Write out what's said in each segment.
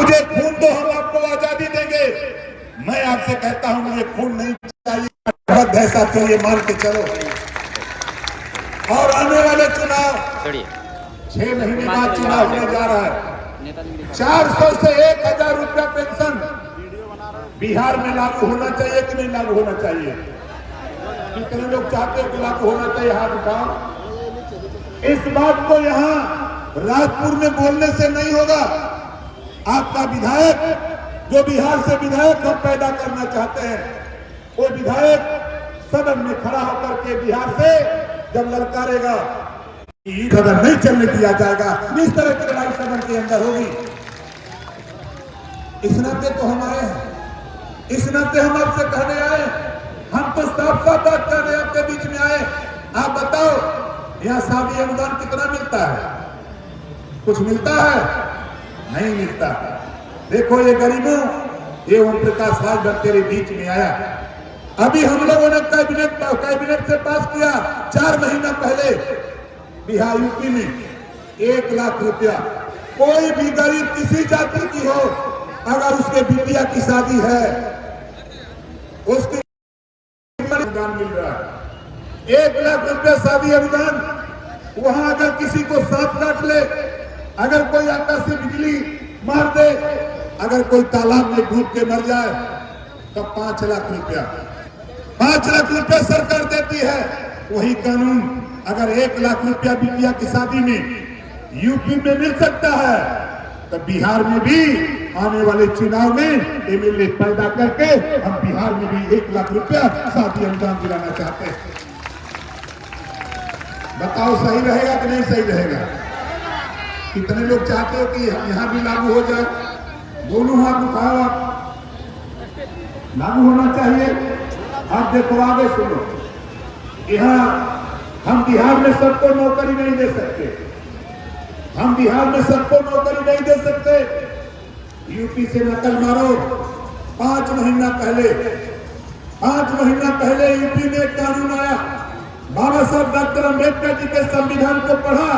मुझे खून दो, हम आपको आजादी देंगे। मैं आपसे कहता हूं मुझे खून नहीं चाहिए, ऐसा तो ये मान के चलो। और आने वाले चुनाव 6 महीने बाद चुनाव होने जा रहा है। 400 से 1000 रुपया पेंशन बिहार में लागू होना चाहिए कि नहीं लागू होना चाहिए? कितने लोग चाहते हैं कि लागू होना चाहिए? हाथ उठाओ। इस बात को यहाँ राजपुर में बोलने से नहीं होगा। आपका विधायक, जो बिहार से विधायक हम पैदा करना चाहते हैं, वो विधायक सदन में खड़ा होकर के बिहार से जब ललकारेगा, सदन नहीं चलने दिया जाएगा, इस तरह की लड़ाई सदन के अंदर होगी। इस नाते तो हम आए हैं, इस नाते हम आपसे कहने आए, हम तो साफ साफ बात कर रहे हैं, आपके बीच में आए। आप बताओ यहाँ शादी अनुदान कितना मिलता है? कुछ मिलता है? नहीं मिलता। देखो ये गरीबों, ये ओम प्रकाश राजभर तेरे बीच में आया। अभी हम लोगों ने कैबिनेट से पास किया 4 महीना पहले बिहार यूपी में 1 लाख रुपया। कोई भी गरीब किसी जाति की हो, अगर उसके बिटिया की शादी है, उसके अनुदान मिल रहा है। 1 लाख रुपया शादी अनुदान। वहां अगर किसी को सांप काट ले, अगर कोई आकाश से बिजली मार दे, अगर कोई तालाब में डूब के मर जाए, तो 5 लाख रुपया 5 लाख रुपया सरकार देती है। वही कानून अगर 1 लाख रुपया बिटिया की शादी में यूपी में मिल सकता है, तो बिहार में भी आने वाले चुनाव में एमएलए पैदा करके हम बिहार में भी 1 लाख रुपया शादी अनुदान दिलाना चाहते हैं। बताओ सही रहेगा कि नहीं सही रहेगा? कितने लोग चाहते हो कि यहाँ भी लागू हो जाए? दोनों हाथ उठाओ। आप लागू होना चाहिए। आप देखो आगे सुनो, यहाँ हम बिहार में सबको नौकरी नहीं दे सकते, हम बिहार में सबको नौकरी नहीं दे सकते। यूपी से नकल मारो। 5 महीना पहले यूपी में एक कानून आया। बाबा साहब डॉक्टर अंबेडकर जी के संविधान को पढ़ा।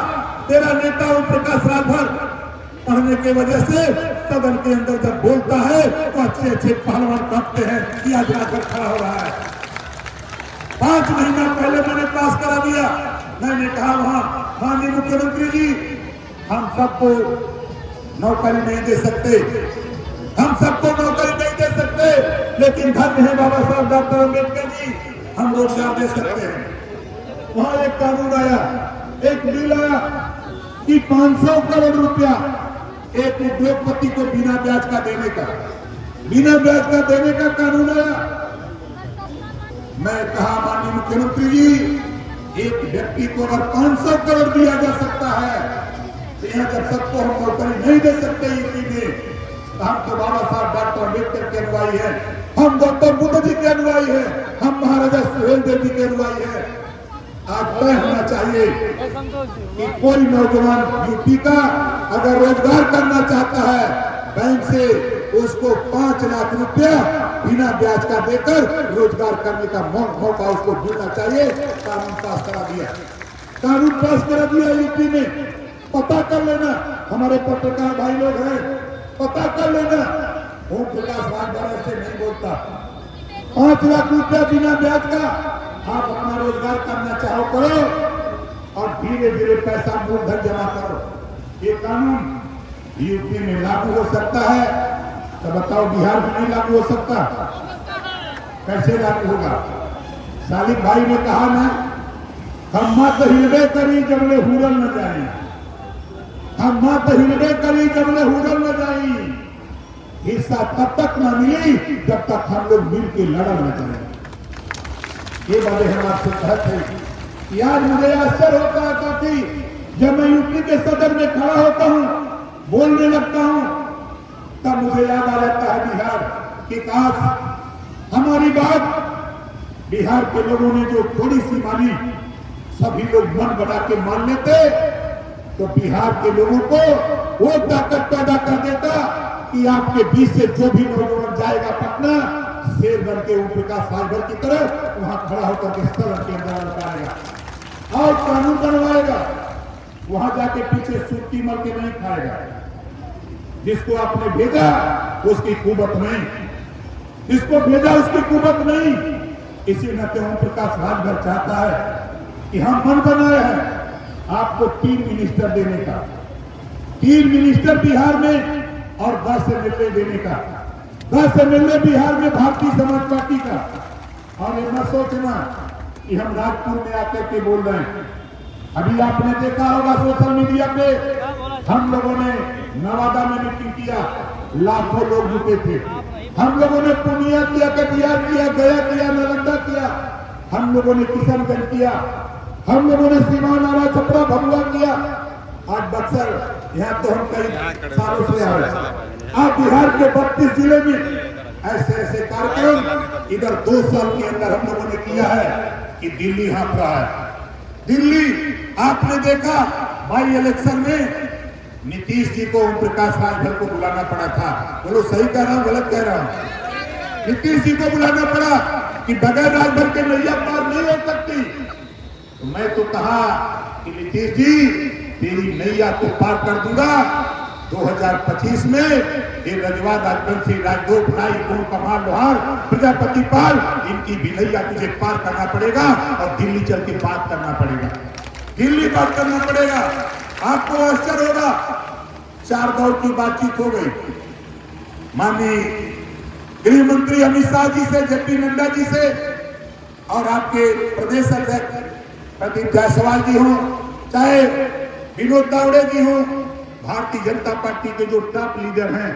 तेरा नेता ओम प्रकाश राजभर पढ़ने की वजह से सदन के अंदर जब बोलता है तो अच्छे पहलवान कांपते हैं कि आज राजभर खड़ा हो रहा है। 5 महीना पहले मैंने पास करा दिया। मैंने कहा वहां माननीय मुख्यमंत्री जी, हम सबको नौकरी नहीं दे सकते, हम सबको नौकरी नहीं दे सकते, लेकिन धन्य है बाबा साहब डॉक्टर अंबेडकर जी, हम रोजगार दे सकते हैं। वहां एक कानून आया, एक बिल आया कि 500 करोड़ रुपया एक उद्योगपति को बिना ब्याज का देने का कानून आया। मैं कहा माननीय मुख्यमंत्री जी, एक व्यक्ति को अगर 500 करोड़ दिया जा सकता है, तो यहाँ जब सबको हम नौकरी नहीं दे सकते यूपी में, तो हम तो बाबा साहब डॉक्टर अम्बेडकर के अनुयायी हैं, हम गौतम बुद्ध जी के अनुयायी हैं, हम महाराजा सुहेलदेव जी के अनुयायी हैं। आज तय होना चाहिए कि कोई नौजवान यूपी का अगर रोजगार करना चाहता है, बैंक से उसको 5 लाख रुपया बिना ब्याज का देकर रोजगार करने का मौका उसको मिलना चाहिए। कानून पास करा दिया यूपी में। पता कर लेना, हमारे पत्रकार भाई लोग हैं, पता कर लेना। ओम प्रकाश राजभर से नहीं बोलता। 5 लाख रुपया बिना ब्याज का आप अपना रोजगार करना चाहो करो, और धीरे धीरे पैसा मूलधन जमा करो। ये कानून यूपी में लागू हो सकता है, तो बताओ बिहार में नहीं लागू हो सकता? कैसे लागू होगा? सालिक भाई ने कहा ना, हम मत हिलबे करी जबले हुरल न जाई, हम मत हिलबे करी जबले हुरल न जाई। हिस्सा तब तक न मिली जब तक हम लोग मिल के लड़ल न जाए। ये बातें हम आपसे कहते हैं कि आज मुझे आश्चर्य होता है कि जब मैं यूपी के सदन में खड़ा होता हूं, बोलने लगता हूं, तब मुझे याद आ जाता है बिहार कि काश हमारी बात बिहार के लोगों ने जो थोड़ी सी मानी, सभी लोग मन बना के मान लेते, तो बिहार के लोगों को वो ताकत पैदा कर देता कि आपके बीच से जो भी नौजवान जाएगा पटना, शेर बन के ओम प्रकाश राजभर की तरह वहां खड़ा होकर के सदन के अंदर लगाएगा और कानून बनवाएगा। वहां जाके पीछे सुर्ती मल के नहीं खाएगा। जिसको आपने भेजा उसकी कुवत नहीं, जिसको भेजा उसकी कुवत नहीं। इसी नाते ओम प्रकाश राजभर चाहता है कि हम मन बनाए हैं आपको 3 मिनिस्टर देने का, 3 मिनिस्टर बिहार में और 10 एमएलए देने का, 10 एमएलए बिहार में भारतीय समाज पार्टी का। और ये मत सोचना कि हम राजपुर में आकर के बोल रहे हैं। अभी आपने देखा होगा सोशल मीडिया पे, हम लोगों ने नवादा में मीटिंग किया, लाखों लोग जुटे थे। हम लोगों ने पूर्णिया किया, कटिहार किया, गया किया, नालंदा किया, हम लोगों ने किशनगंज किया, हम लोगों ने सीवान, आरा, छपरा, भभुआ किया। आज बक्सर, यहाँ तो हम कई सालों से आ रहे हैं। आज बिहार के 32 जिले में ऐसे ऐसे कार्यक्रम इधर 2 साल के अंदर हम लोगों ने किया है कि दिल्ली हाँफ रहा है। दिल्ली आपने देखा बाई इलेक्शन में नीतीश जी को ओम प्रकाश राजभर को बुलाना पड़ा था। बोलो सही कह रहा हूं गलत कह रहा हूं? नीतीश जी को बुलाना पड़ा कि बगैर राजभर के नैया पार नहीं हो सकती। तो मैं तो कहा कि नीतीश जी तेरी नैया को पार कर दूंगा 2025 में। ये रजवा, राजवंशी, राजदोप, राय, गुण, कमाल, लोहार, प्रजापति पाल, इनकी भी नैया तुझे पार करना पड़ेगा और दिल्ली चल के बात करना पड़ेगा, दिल्ली बात करना पड़ेगा। आपको आश्चर्य होगा, 4 दौर की बातचीत हो गई। माननीय गृह मंत्री अमित शाह जी से, जेपी नड्डा जी से और आपके प्रदेश अध्यक्ष प्रदीप जायसवाल जी हो, चाहे विनोद तावड़े जी हो, भारतीय जनता पार्टी के जो टॉप लीडर हैं,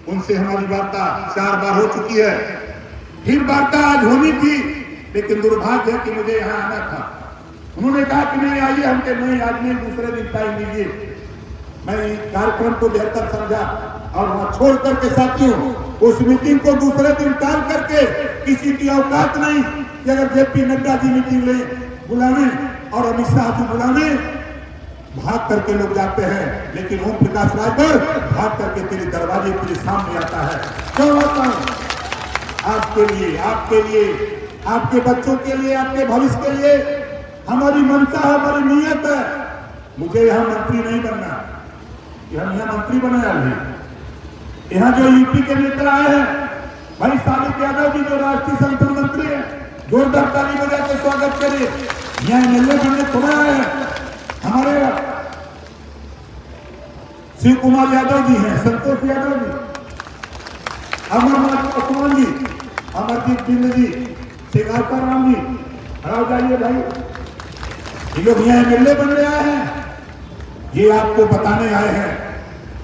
उनसे हमारी वार्ता 4 बार हो चुकी है। फिर वार्ता आज होनी थी, लेकिन दुर्भाग्य है कि मुझे यहाँ आना था। उन्होंने कहा कि नहीं आइए, हमके नहीं, आज नहीं, दूसरे दिन टाइम दीजिए। मैं कार्यक्रम को बेहतर समझा और वहां छोड़ करके साथियों उस मीटिंग को दूसरे दिन टाल करके, किसी की औकात नहीं कि अगर जेपी नड्डा जी मीटिंग ले बुलावे और अमित शाह जी बुलावे, भाग करके लोग जाते हैं। लेकिन ओम प्रकाश राजभर भाग करके तेरे दरवाजे तेरे सामने आता है। क्यों आता हूं? आपके लिए, आपके लिए, आपके बच्चों के लिए, आपके भविष्य के लिए हमारी मनसा है, हमारी नीयत है। मुझे यहाँ मंत्री नहीं बनना, हम यहाँ मंत्री बनाया नहीं। यहाँ जो यूपी के नेता आए हैं, भाई साबित यादव जी जो राष्ट्रीय संगठन मंत्री है, जोरदार ताली बजा के स्वागत करिए। यहाँ एमएलए बनने थोड़ा आए हैं। हमारे शिव कुमार यादव जी हैं, संतोष यादव जी, अमरनाथ पासवान जी, अमरजीत बिंद जी, शेखावत राम जी, हराव जाइए भाई। ये लोग यहाँ एमएलए बनने आए हैं। ये आपको बताने आए हैं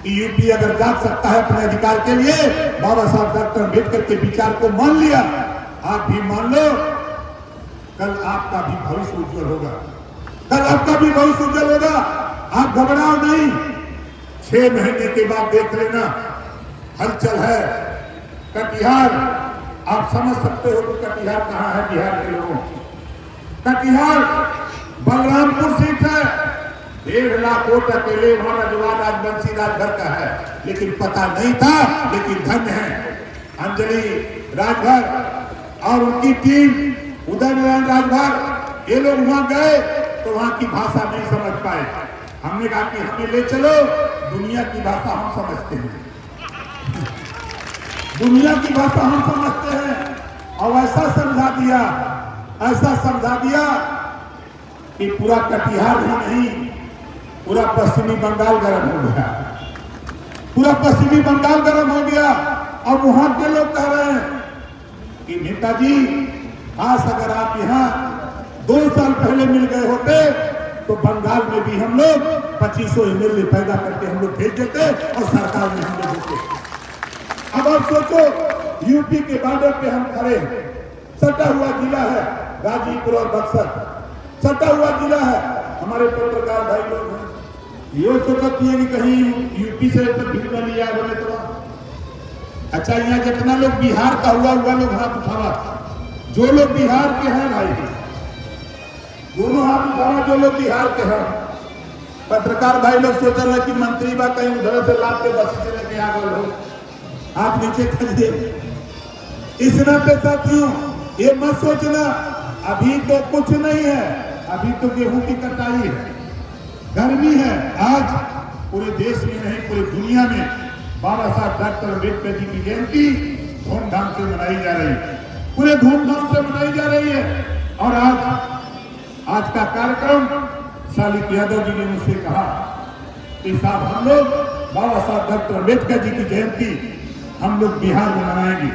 कि यूपी अगर जाग सकता है अपने अधिकार के लिए, बाबा साहब डॉक्टर अम्बेडकर के विचार को मान लिया, आप भी मान लो, कल आपका भी भविष्य उज्जवल होगा, कल आपका भी भविष्य उज्जवल होगा। आप घबराओ नहीं, 6 महीने के बाद देख लेना, हलचल है। कटिहार, आप समझ सकते हो कि कटिहार कहां है बिहार के लोगों। कटिहार बलरामपुर सीट है, 1.5 लाख वोट अकेले वहां रजवा, राजवंशी, राजभर का है, लेकिन पता नहीं था। लेकिन धन्य है अंजलि राजभर और उनकी टीम, उदय नारायण राजभर, ये लोग वहां गए तो वहां की भाषा नहीं समझ पाए। हमने कहा कि हमें ले चलो, दुनिया की भाषा हम समझते हैं, दुनिया की भाषा हम समझते हैं। और ऐसा समझा दिया, ऐसा समझा दिया कि पूरा कटिहार ही नहीं, पूरा पश्चिमी बंगाल गर्म हो गया, पूरा पश्चिमी बंगाल गर्म हो गया। और वहां के लोग कह रहे हैं कि नेताजी, आज अगर आप यहाँ 2 साल पहले मिल गए होते तो बंगाल में भी हम लोग 2500 एमएलए पैदा करके हम लोग भेज देते और सरकार में हम लोग होते। अब आप सोचो, यूपी के बॉर्डर पे हम खड़े हैं, सटा हुआ जिला है गाजीपुर और बक्सर, सटा हुआ जिला है। हमारे पत्रकार भाई लोग हैं, ये सोचती है कि कहीं यूपी से तो भीड़ लिया बोले तो। अच्छा, यहाँ जितना लोग बिहार का हुआ लोग हाथ उठावा, जो लोग बिहार के हैं भाई, दोनों हाथ उठावा जो लोग बिहार के हैं। पत्रकार भाई लोग सोच रहे कि मंत्री बा कहीं उधर से लाद के बस से लेके आ गए लोग, आप नीचे खड़िए। इस नाते साथियों, ये मत सोचना अभी तो कुछ नहीं है, अभी तो गेहूं की कटाई है, गर्मी है। आज पूरे देश में नहीं, पूरी दुनिया में बाबा साहब डॉक्टर अम्बेडकर जी की जयंती धूमधाम से मनाई जा रही है, पूरे धूमधाम से मनाई जा रही है। और आज का कार्यक्रम शालिक यादव जी ने मुझसे कहा कि साहब हम लोग बाबा साहब डॉक्टर अम्बेडकर जी की जयंती हम लोग बिहार में मनाएंगे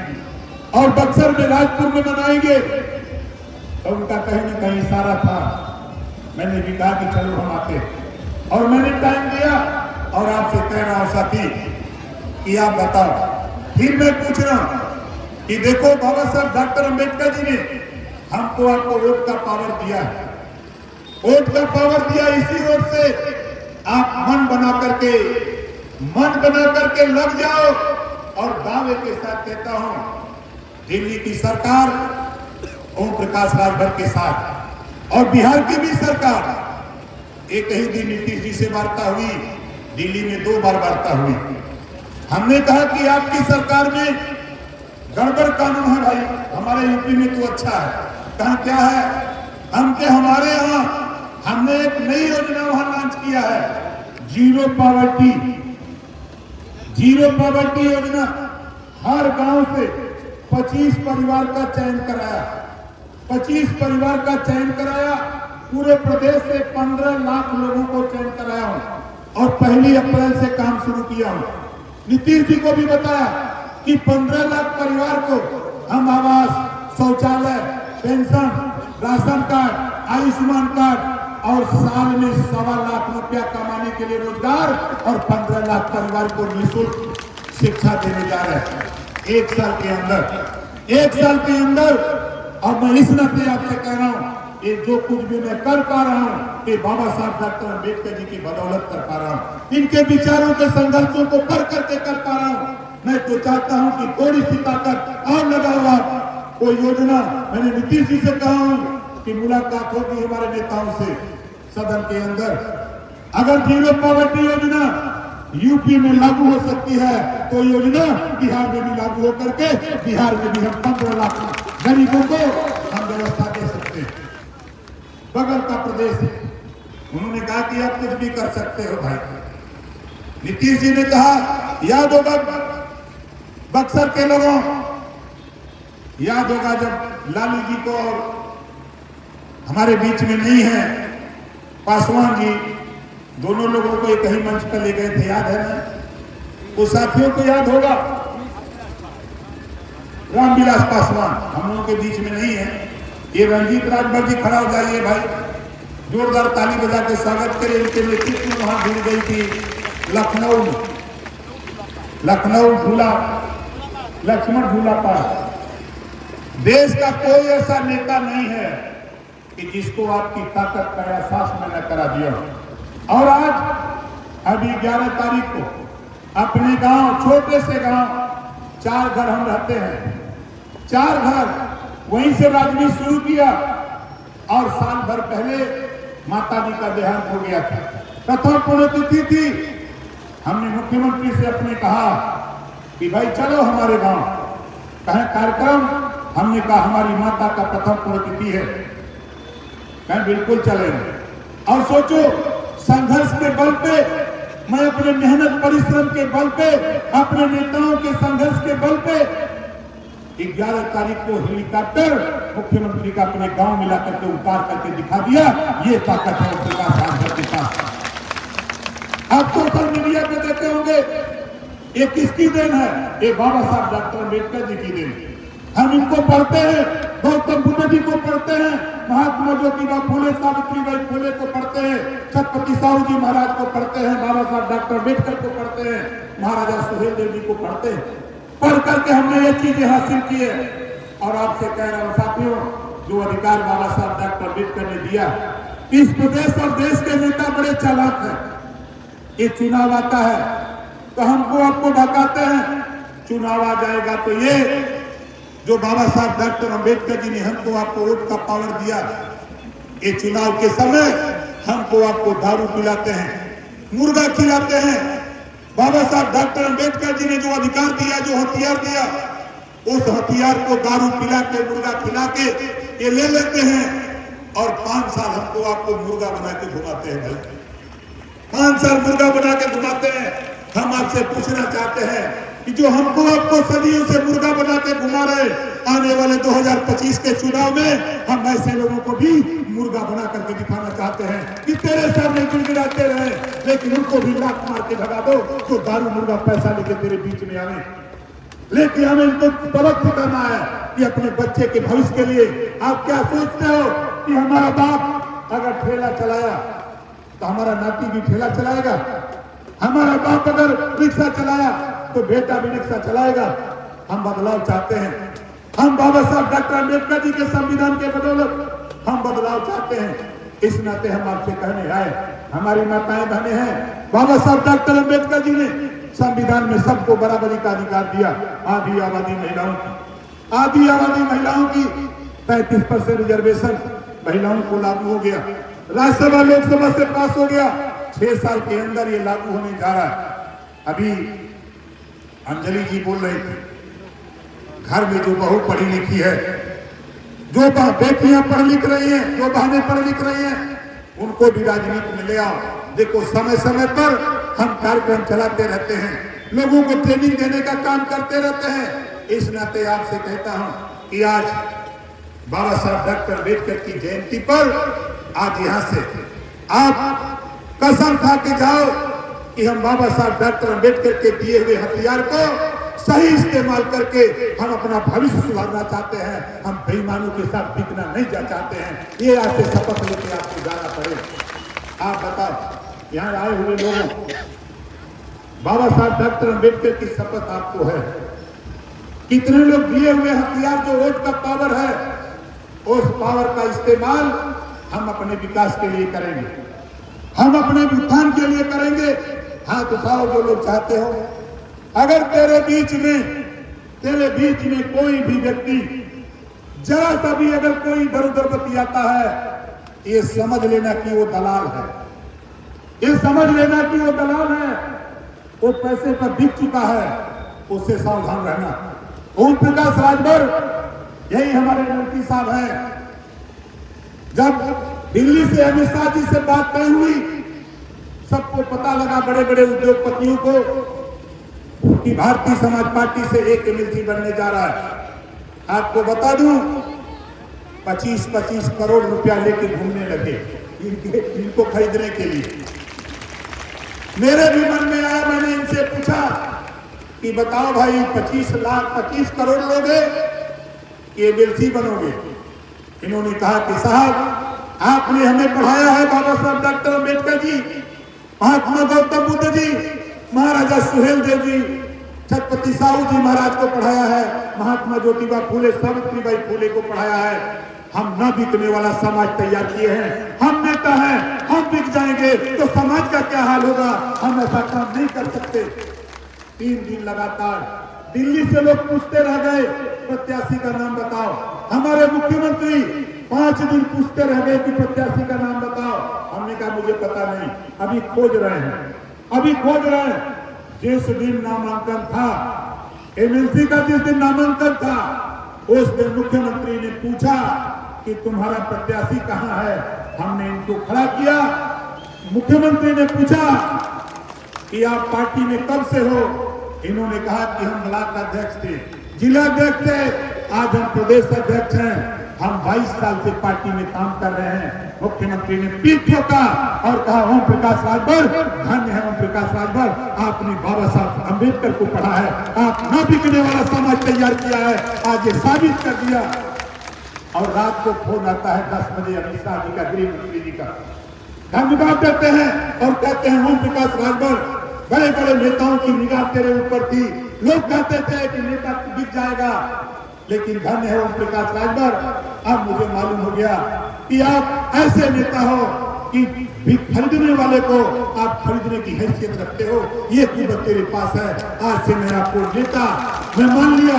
और बक्सर में राजपुर में मनाएंगे। तो उनका कहीं न कहीं इशारा था। मैंने भी कहा कि चलो हम आते, और मैंने टाइम दिया और आपसे कह रहा हूं साथी कि आप बताओ। फिर मैं पूछ रहा हूं कि देखो बाबा साहब डॉक्टर अम्बेडकर जी ने हमको आपको वोट का पावर दिया है, वोट का पावर दिया। इसी वोट से आप मन बना करके लग जाओ। और दावे के साथ कहता हूं दिल्ली की सरकार ओम प्रकाश राजभर के साथ और बिहार की भी सरकार एक ही दिन नीतीश जी से वार्ता हुई, दिल्ली में 2 बार वार्ता हुई। हमने कहा कि आपकी सरकार में गड़बड़ कानून है भाई, हमारे यूपी में तो अच्छा है। कहा क्या है? हमारे यहाँ हमने एक नई योजना वहां लॉन्च किया है, जीरो पॉवर्टी योजना। हर गांव से 25 परिवार का चयन कराया, 25 परिवार का चयन कराया। पूरे प्रदेश से 15 लाख लोगों को चयन कराया हूं और 1 अप्रैल से काम शुरू किया हूं। नीतीश जी को भी बताया कि 15 लाख परिवार को हम आवास, शौचालय, pension, ration card, Ayushman card और साल में 1.25 लाख रुपया कमाने के लिए रोजगार और 15 लाख परिवार को निःशुल्क शिक्षा देने जा रहे हैं 1 साल के अंदर। और मैं इस नाते आपसे कह रहा हूं ये जो कुछ भी मैं कर पा रहा हूं ये बाबा साहब डॉक्टर अम्बेडकर जी की बदौलत कर पा रहा हूं, इनके विचारों के संघर्षों को कर करके कर पा रहा हूं। मैं तो चाहता हूं कि थोड़ी सी ताकत और लगा हुआ कोई योजना। मैंने नीतीश जी से कहा हूं कि मुलाकात होगी हमारे नेताओं से सदन के अंदर। अगर जीरो पॉवर्टी योजना यूपी में लागू हो सकती है तो योजना बिहार में भी लागू हो करके बिहार में भी हम 15 लाख गरीबों को हम व्यवस्था दे सकते हैं। बगल का प्रदेश है, उन्होंने कहा कि आप कुछ भी कर सकते हो भाई। नीतीश जी ने कहा, याद होगा बक्सर के लोगों, याद होगा जब लालू जी को हमारे बीच में नहीं है पासवान जी, दोनों लोगों को एक ही मंच पर ले गए थे, याद है ना? वो साथियों को याद होगा, रामविलास पासवान हम लोगों के बीच में नहीं है। ये रणजीत राजभर जी खड़ा हो जाइए भाई, जोरदार ताली बजा के स्वागत करें। इनके नेतृत्व में वहां भिड़ गई थी लखनऊ झूला, लक्ष्मण झूला पार। देश का कोई ऐसा नेता नहीं है कि जिसको आपकी ताकत का एहसास मैंने करा दिया। और आज अभी 11 तारीख को अपने गांव, छोटे से गांव, 4 घर हम रहते हैं, 4 घर, वहीं से राजनीति शुरू किया। और साल भर पहले माता जी का देहांत हो गया था, प्रथम पुण्यतिथि थी। हमने मुख्यमंत्री से अपने कहा कि भाई चलो हमारे गांव, कहें कार्यक्रम। हमने कहा हमारी माता का प्रथम पुण्यतिथि है, कहें बिल्कुल चलेंगे। और सोचो, संघर्ष के बल पे, मैं अपने मेहनत परिश्रम के बल पे, अपने नेताओं के संघर्ष के बल पे 11 तारीख को हेलीकॉप्टर मुख्यमंत्री का अपने गांव में लाकर के उतार करके दिखा दिया। ये ताकत है प्रकाश राजभर के पास। आप सोशल मीडिया पे देखे होंगे, ये किसकी देन है? ये बाबा साहब डॉक्टर अम्बेडकर जी की देन। हम इनको पढ़ते हैं, गौतम बुद्ध जी को पढ़ते हैं, महात्मा ज्योतिबा फुले, सावित्रीबाई फुले को पढ़ते हैं, छत्रपति साहू जी महाराज को पढ़ते हैं, बाबा साहब डॉक्टर अम्बेडकर को पढ़ते हैं, महाराजा सुहेलदेव जी को पढ़ते हैं। पढ़ करके हमने ये चीजें हासिल की है। और आपसे कह रहा हूं साथियों, जो अधिकार बाबा साहब डॉक्टर अम्बेडकर ने दिया, इस प्रदेश और देश के नेता बड़े चालाक हैं। ये चुनाव आता है तो हमको आपको भगाते हैं, चुनाव आ जाएगा तो ये जो बाबा साहब डॉक्टर अम्बेडकर जी ने हमको आपको वोट का पावर दिया, ये चुनाव के समय हमको आपको दारू पिलाते हैं, मुर्गा खिलाते हैं। बाबा साहब डॉक्टर अम्बेडकर जी ने जो अधिकार दिया, जो हथियार दिया, उस हथियार को दारू पिला के, मुर्गा खिला के ये ले लेते हैं। और 5 साल हमको आपको मुर्गा बना के घुमाते हैं भाई, 5 साल मुर्गा बना के घुमाते हैं। हम आपसे पूछना चाहते हैं कि जो हमको आपको सदियों से मुर्गा बना के घुमा रहे, आने वाले 2025 के चुनाव में हम ऐसे लोगों को भी मुर्गा बना करके दिखाना चाहते हैं कि तेरे सामने गिड़गिड़ाते रहे, लेकिन उनको भी लात मार के भगा दो तो दारू मुर्गा पैसा लेके तेरे बीच में आवे। लेकिन हमें इनको सबक सिखाना है कि अपने बच्चे के भविष्य के लिए आप क्या सोचते हो कि हमारा बाप अगर ठेला चलाया तो हमारा नाती भी ठेला चलाएगा, हमारा बाप अगर रिक्शा चलाया तो बेटा भी रिक्शा चलाएगा। हम बदलाव चाहते हैं, हम बाबा साहब डॉक्टर अम्बेडकर जी के संविधान के बदौलत हम बदलाव चाहते हैं। इस नाते हम आपसे कहने आए, हमारी माताएं बहनें हैं, बाबा साहब डॉक्टर अम्बेडकर जी ने संविधान में सबको बराबरी का अधिकार दिया। आधी आबादी महिलाओं की 35% रिजर्वेशन महिलाओं को लागू हो गया, राज्यसभा लोकसभा से पास हो गया, 6 साल के अंदर ये लागू होने जा रहा है। अभी अंजलि जी बोल रहे थे, घर में जो बहू पढ़ी लिखी है, जो बेटियां पढ़ लिख रही हैं, जो बहनें पढ़ लिख रही हैं, उनको भी राजनीति में ले आओ। देखो समय समय पर हम कार्यक्रम चलाते रहते हैं, लोगों को ट्रेनिंग देने का काम करते रहते हैं। इस नाते आपसे कहता हूं कि आज बाबा साहब डॉक्टर अम्बेडकर की जयंती पर आज यहां से आप कसम खा के जाओ कि हम बाबा साहब डॉक्टर अम्बेडकर के दिए हुए हथियार को सही इस्तेमाल करके हम अपना भविष्य सुधारना चाहते हैं। हम बेईमानों के साथ बिकना नहीं चाहते हैं। ये आपसे शपथ लेके आपको जाना पड़े। आप बताओ, यहाँ आए हुए लोगों, बाबा साहब डॉक्टर अम्बेडकर की शपथ आपको है, कितने लोग दिए हुए हथियार जो वोट का पावर है, उस पावर का इस्तेमाल हम अपने विकास के लिए करेंगे, हम अपने उत्थान के लिए करेंगे। हाथ उठाओ जो लोग चाहते हो। अगर तेरे बीच में कोई भी व्यक्ति जरा सा भी अगर कोई इधर उधर बतियाता है, ये समझ लेना कि वो दलाल है, ये समझ लेना कि वो दलाल है, वो पैसे पर बिक चुका है, उससे सावधान रहना। ओम प्रकाश राजभर, यही हमारे मंत्री साहब हैं, जब दिल्ली से अमित शाह जी से बात तय हुई, सबको पता लगा, बड़े बड़े उद्योगपतियों को, कि भारतीय समाज पार्टी से एक एमएलसी बनने जा रहा है। आपको बता दूं, 25-25 करोड़ रुपया लेके घूमने लगे इनको खरीदने के लिए। मेरे भी मन में आया, मैंने इनसे पूछा कि बताओ भाई 25 करोड़ लोगे कि एमएलसी बनोगे? इन्होंने कहा कि साहब आपने हमें पढ़ाया है, बाबा साहब डॉक्टर अम्बेडकर जी, महात्मा गौतम बुद्ध जी, महाराजा सुहेलदेव जी, छत्रपति साहू जी महाराज को पढ़ाया है, महात्मा ज्योतिबा फूले, सावित्रीबाई फूले को पढ़ाया है। हम न बिकने वाला समाज तैयार किए हैं। हम नेता हैं, हम बिक जाएंगे तो समाज का क्या हाल होगा? हम ऐसा काम नहीं कर सकते। 3 दिन लगातार दिल्ली से लोग पूछते रह गए, प्रत्याशी का नाम बताओ। हमारे मुख्यमंत्री 5 दिन पूछते रह गए कि प्रत्याशी का नाम बताओ। हमने कहा मुझे पता नहीं, अभी खोज रहे हैं। जिस दिन नामांकन था, एमएलसी का जिस दिन नामांकन था, उस दिन मुख्यमंत्री ने पूछा कि तुम्हारा प्रत्याशी कहां है? हमने इनको खड़ा किया। मुख्यमंत्री ने पूछा कि आप पार्टी में कब से हो? इन्होंने कहा कि हम ब्लॉक अध्यक्ष थे, जिला अध्यक्ष थे, आज हम प्रदेश अध्यक्ष हैं। हम 22 साल से पार्टी में काम कर रहे हैं। मुख्यमंत्री ने पीठ ठोका और कहा ओम प्रकाश राजभर, धन्य है ओम प्रकाश राजभर, आपने बाबा साहब अम्बेडकर को पढ़ा है, आप न बिकने वाला समाज तैयार किया है, आज ये साबित कर दिया। और रात को फोन आता है 10 बजे अमित शाह जी का, गृह मंत्री जी का, धन्यवाद देते हैं और कहते हैं ओम प्रकाश राजभर, बड़े बड़े नेताओं की निगाह तेरे ऊपर थी, लोग कहते थे कि नेता बिक जाएगा, लेकिन धन्य है ओम प्रकाश राजभर, अब मुझे मालूम हो गया कि आप ऐसे नेता हो कि खरीदने वाले को आप खरीदने की हैसियत रखते हो। ये कीमत तेरे पास है। आज से मैं आपको नेता मैं मान लिया।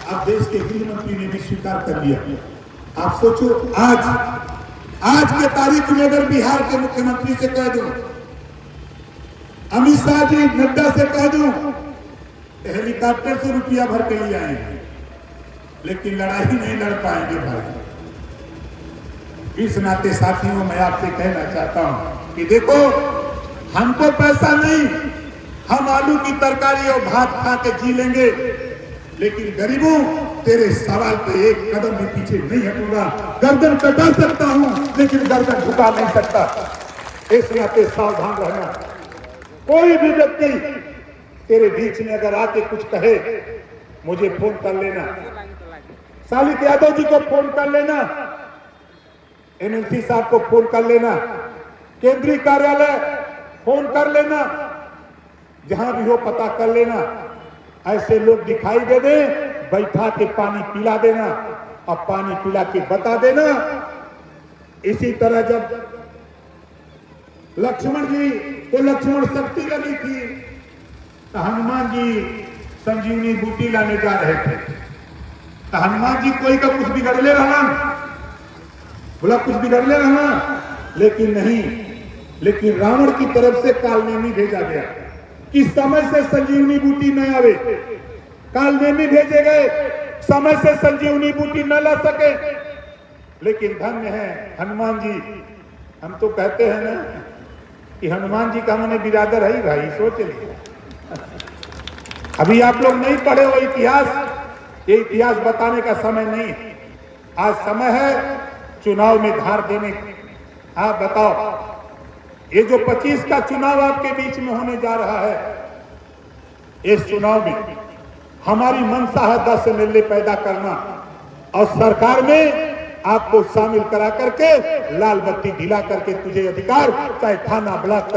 अब देश के गृह मंत्री ने भी स्वीकार कर लिया। आप सोचो, आज के तारीख में अगर बिहार के मुख्यमंत्री से कह दूं, अमित शाह जी, नड्डा से कह दूं, हेलीकॉप्टर से रुपया भर के लिए आएंगे, लेकिन लड़ाई नहीं लड़ पाएंगे भाई। इस नाते साथियों, मैं आपसे कहना चाहता हूं कि देखो, हमको पैसा नहीं, हम आलू की तरकारी और भात खा के जी लेंगे, लेकिन गरीबों तेरे सवाल पे एक कदम भी पीछे नहीं हटूंगा। गर्दन कटा सकता हूं लेकिन गर्दन झुका नहीं सकता। इस नाते सावधान रहना। कोई भी व्यक्ति तेरे बीच में अगर आके कुछ कहे, मुझे फोन कर लेना, शालिक यादव जी को फोन कर लेना, एनएलसी साहब को फोन कर लेना, केंद्रीय कार्यालय फोन कर लेना, जहां भी हो पता कर लेना। ऐसे लोग दिखाई दे दे, बैठा के पानी पिला देना और पानी पिला के बता देना। इसी तरह जब लक्ष्मण जी को लक्ष्मण शक्ति लगी थी तो हनुमान जी संजीवनी बूटी लाने जा रहे थे, तो हनुमान जी कोई का कुछ बिगड़ले रहना, बोला कुछ बिगड़ले रहना, लेकिन नहीं, लेकिन रावण की तरफ से कालनेमी भेजा गया कि समय से संजीवनी बूटी न आवे। कालनेमी भेजे गए, समय से संजीवनी बूटी न ला सके, लेकिन धन्य है हनुमान जी। हम तो कहते हैं ना कि हनुमान जी का मैंने बिरादर है ही भाई, सोच लीजिए। अभी आप लोग नहीं पढ़े वो इतिहास, ये इतिहास बताने का समय नहीं है। आज समय है चुनाव में धार देने का। आप बताओ, ये जो 25 का चुनाव आपके बीच में होने जा रहा है, इस चुनाव में हमारी मंशा है 10 एमएलए पैदा करना और सरकार में आपको शामिल करा करके लाल बत्ती दिला करके तुझे अधिकार चाहे थाना ब्लॉक